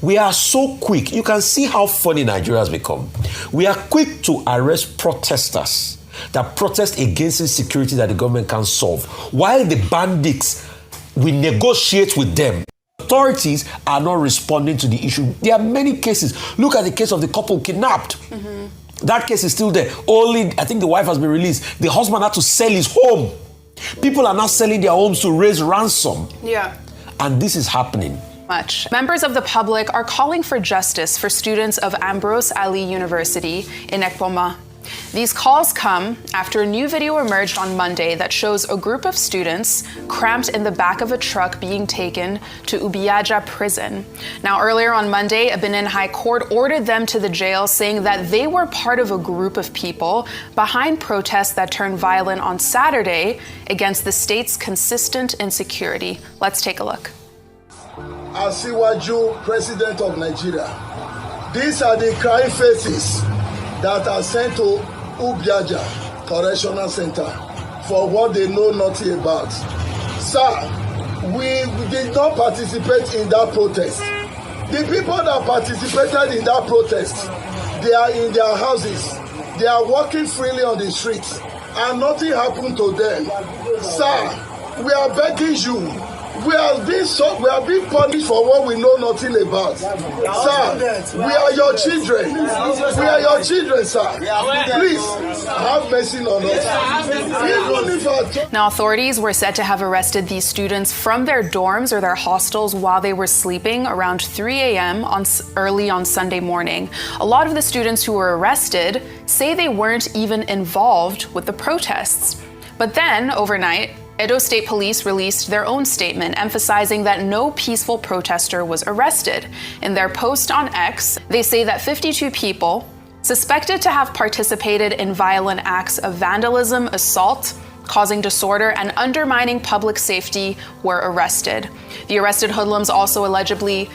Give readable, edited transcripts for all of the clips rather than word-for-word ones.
We are so quick. You can see how funny Nigeria has become. We are quick to arrest protesters that protest against insecurity that the government can solve, while the bandits, we negotiate with them. Authorities are not responding to the issue. There are many cases. Look at the case of the couple kidnapped. That case is still there. Only, I think the wife has been released. The husband had to sell his home. People are now selling their homes to raise ransom. Yeah. And this is happening. Members of the public are calling for justice for students of Ambrose Ali University in Ekpoma. These calls come after a new video emerged on Monday that shows a group of students cramped in the back of a truck being taken to Ubiaja prison. Now, earlier on Monday, a Benin High Court ordered them to the jail, saying that they were part of a group of people behind protests that turned violent on Saturday against the state's consistent insecurity. Let's take a look. Asiwaju, President of Nigeria. These are the crying faces that are sent to Ubiaja Correctional Center for what they know nothing about. Sir, we did not participate in that protest. The people that participated in that protest, they are in their houses. They are walking freely on the streets and nothing happened to them. Sir, we are begging you. We are being punished for what we know nothing about. Sir, we are your children. We are your children, sir. Please, have mercy on us. Now, authorities were said to have arrested these students from their dorms or their hostels while they were sleeping around 3 a.m. early on Sunday morning. A lot of the students who were arrested say they weren't even involved with the protests. But then, overnight, Edo State Police released their own statement emphasizing that no peaceful protester was arrested. In their post on X, they say that 52 people suspected to have participated in violent acts of vandalism, assault, causing disorder, and undermining public safety were arrested. The arrested hoodlums also allegedly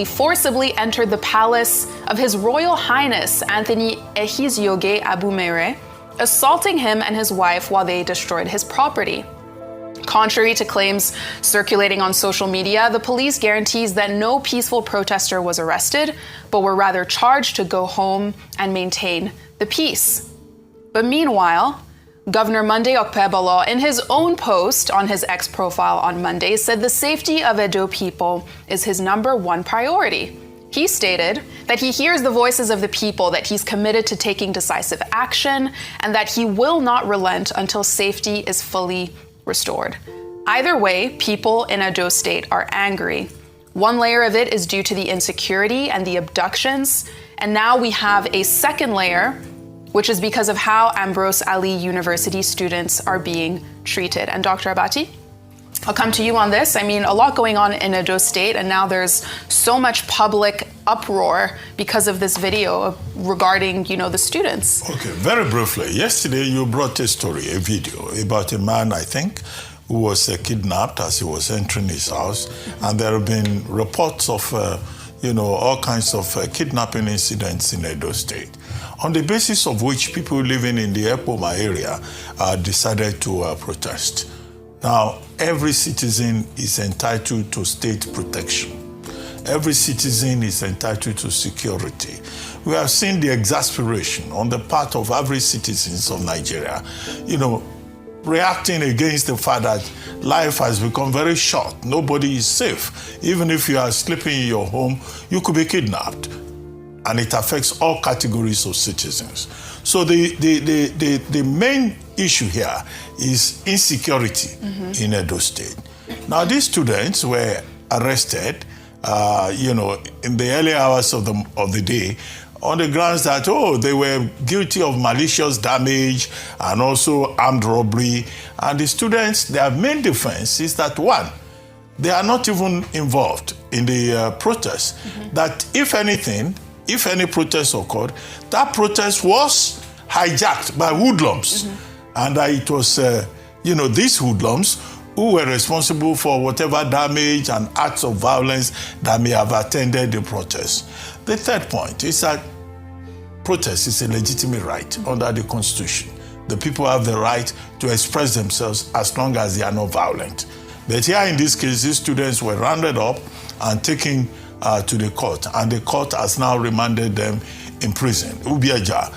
forcibly entered the palace of His Royal Highness Anthony Ehizioge Abumere, assaulting him and his wife while they destroyed his property. Contrary to claims circulating on social media, the police guarantees that no peaceful protester was arrested, but were rather charged to go home and maintain the peace. But meanwhile, Governor Monday Okpebholo, in his own post on his X profile on Monday, said the safety of Edo people is his #1 priority. He stated that he hears the voices of the people, that he's committed to taking decisive action, and that he will not relent until safety is fully restored. Either way, people in Edo State are angry. One layer of it is due to the insecurity and the abductions, and now we have a second layer, which is because of how Ambrose Ali University students are being treated. And Dr. Abati, I'll come to you on this. I mean, a lot going on in Edo State, and now there's so much public uproar because of this video regarding, the students. Okay, very briefly. Yesterday, you brought a story, a video about a man, I think, who was kidnapped as he was entering his house. And there have been reports of, all kinds of kidnapping incidents in Edo State, on the basis of which people living in the Ekpoma area decided to protest. Now, every citizen is entitled to state protection. Every citizen is entitled to security. We have seen the exasperation on the part of average citizens of Nigeria, reacting against the fact that life has become very short. Nobody is safe. Even if you are sleeping in your home, you could be kidnapped. And it affects all categories of citizens. So the main issue here is insecurity in Edo State. Now, these students were arrested, in the early hours of the day on the grounds that, they were guilty of malicious damage and also armed robbery. And the students, their main defense is that, one, they are not even involved in the protest. That if any protest occurred, that protest was hijacked by hoodlums. And it was, these hoodlums who were responsible for whatever damage and acts of violence that may have attended the protest. The third point is that protest is a legitimate right under the Constitution. The people have the right to express themselves as long as they are not violent. But here in this case, these students were rounded up and taken to the court, and the court has now remanded them in prison. Ubiaja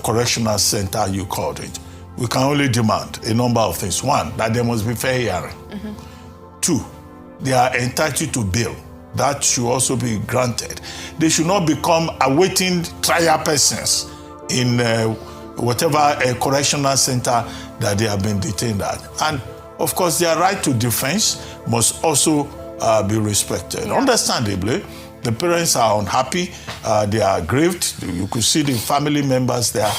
Correctional Center, you called it. We can only demand a number of things. One, that there must be fair hearing. Two, they are entitled to bail. That should also be granted. They should not become awaiting trial persons in whatever correctional center that they have been detained at. And of course, their right to defense must also be respected. Yeah. Understandably, the parents are unhappy, they are grieved. You could see the family members there,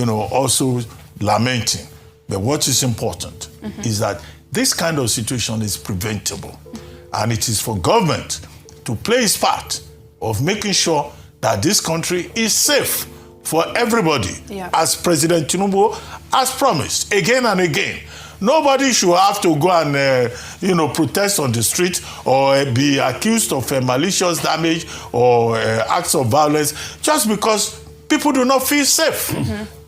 also lamenting. But what is important is that this kind of situation is preventable. And it is for government to play its part of making sure that this country is safe for everybody, as President Tinubu has promised again and again. Nobody should have to go and, protest on the street or be accused of malicious damage or acts of violence just because people do not feel safe.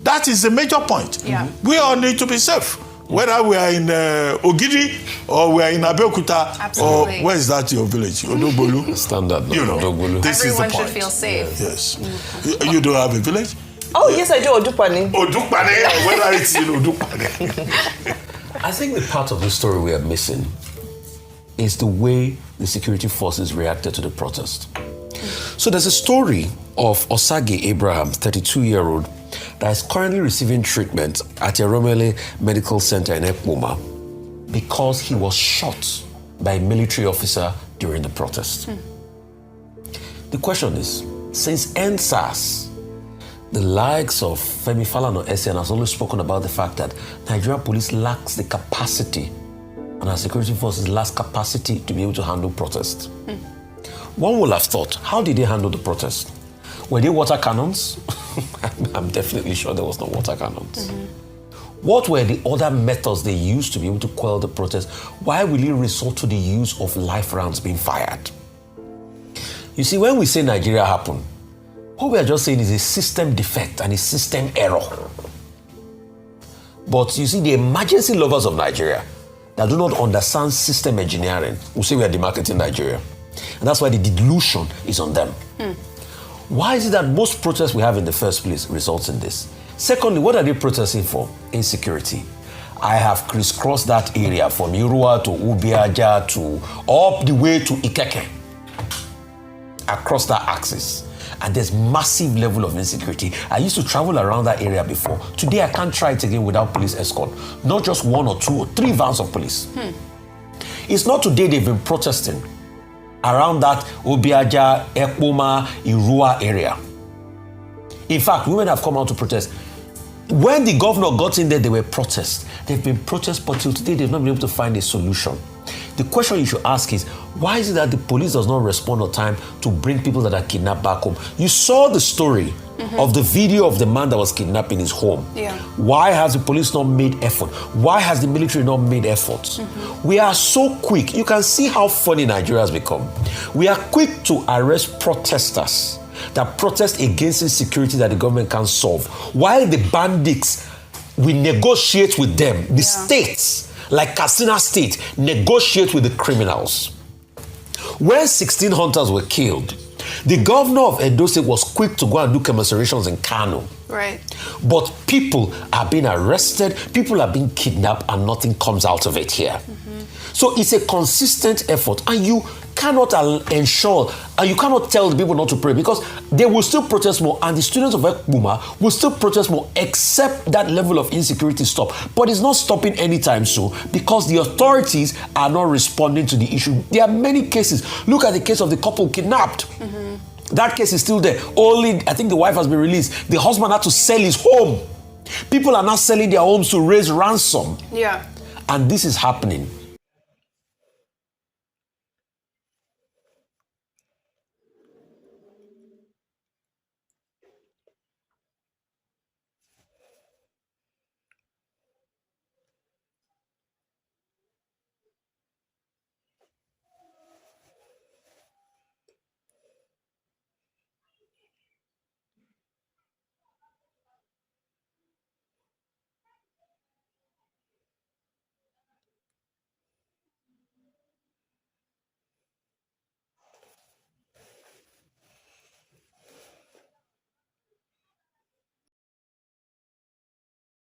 That is the major point. We all need to be safe. Whether we are in Ogidi or we are in Abeokuta, or where is that your village? Odogbolu? Standard. Odogbolu. This Everyone is the point. should feel safe. Yes. You don't have a village? Oh, yes, I do. Odupani. Odupani, whether it's in Odupani. I think the part of the story we are missing is the way the security forces reacted to the protest. So there's a story of Osage Abraham, 32-year-old, that is currently receiving treatment at Eromele Medical Center in Ekpoma because he was shot by a military officer during the protest. The question is, since NSAS, the likes of Femi Falana SN has always spoken about the fact that Nigerian police lacks the capacity and our security forces lacks capacity to be able to handle protests. One would have thought, how did they handle the protest? Were they water cannons? I'm definitely sure there was no water cannons. What were the other methods they used to be able to quell the protest? Why will it resort to the use of live rounds being fired? You see, when we say Nigeria happened, what we are just saying is a system defect and a system error. But you see, the emergency lovers of Nigeria that do not understand system engineering will say we are demarketing Nigeria. And that's why the delusion is on them. Why is it that most protests we have in the first place results in this? Secondly, what are they protesting for? Insecurity. I have crisscrossed that area from Irua to Ubiaja to up the way to Ikeke. Across that axis. And there's massive level of insecurity. I used to travel around that area before. Today, I can't try it again without police escort. Not just 1 or 2 or 3 vans of police. It's not today they've been protesting around that Obiaja, Ekpoma, Irua area. In fact, women have come out to protest. When the governor got in there, there were protests. They've been protests, but till today, they've not been able to find a solution. The question you should ask is, why is it that the police does not respond on time to bring people that are kidnapped back home? You saw the story of the video of the man that was kidnapped in his home. Why has the police not made effort? Why has the military not made efforts? We are so quick. You can see how funny Nigeria has become. We are quick to arrest protesters that protest against insecurity that the government can't solve, while the bandits, we negotiate with them. The states, like Katsina State, negotiate with the criminals. When 16 hunters were killed, the governor of Edo State was quick to go and do commiserations in Kano. Right. But people are being arrested, people are being kidnapped, and nothing comes out of it here. So it's a consistent effort, and you cannot ensure, and you cannot tell the people not to pray, because they will still protest more, and the students of Ekpoma will still protest more, except that level of insecurity stop. But it's not stopping anytime soon, because the authorities are not responding to the issue. There are many cases. Look at the case of the couple kidnapped. That case is still there. Only, I think the wife has been released. The husband had to sell his home. People are now selling their homes to raise ransom. Yeah. And this is happening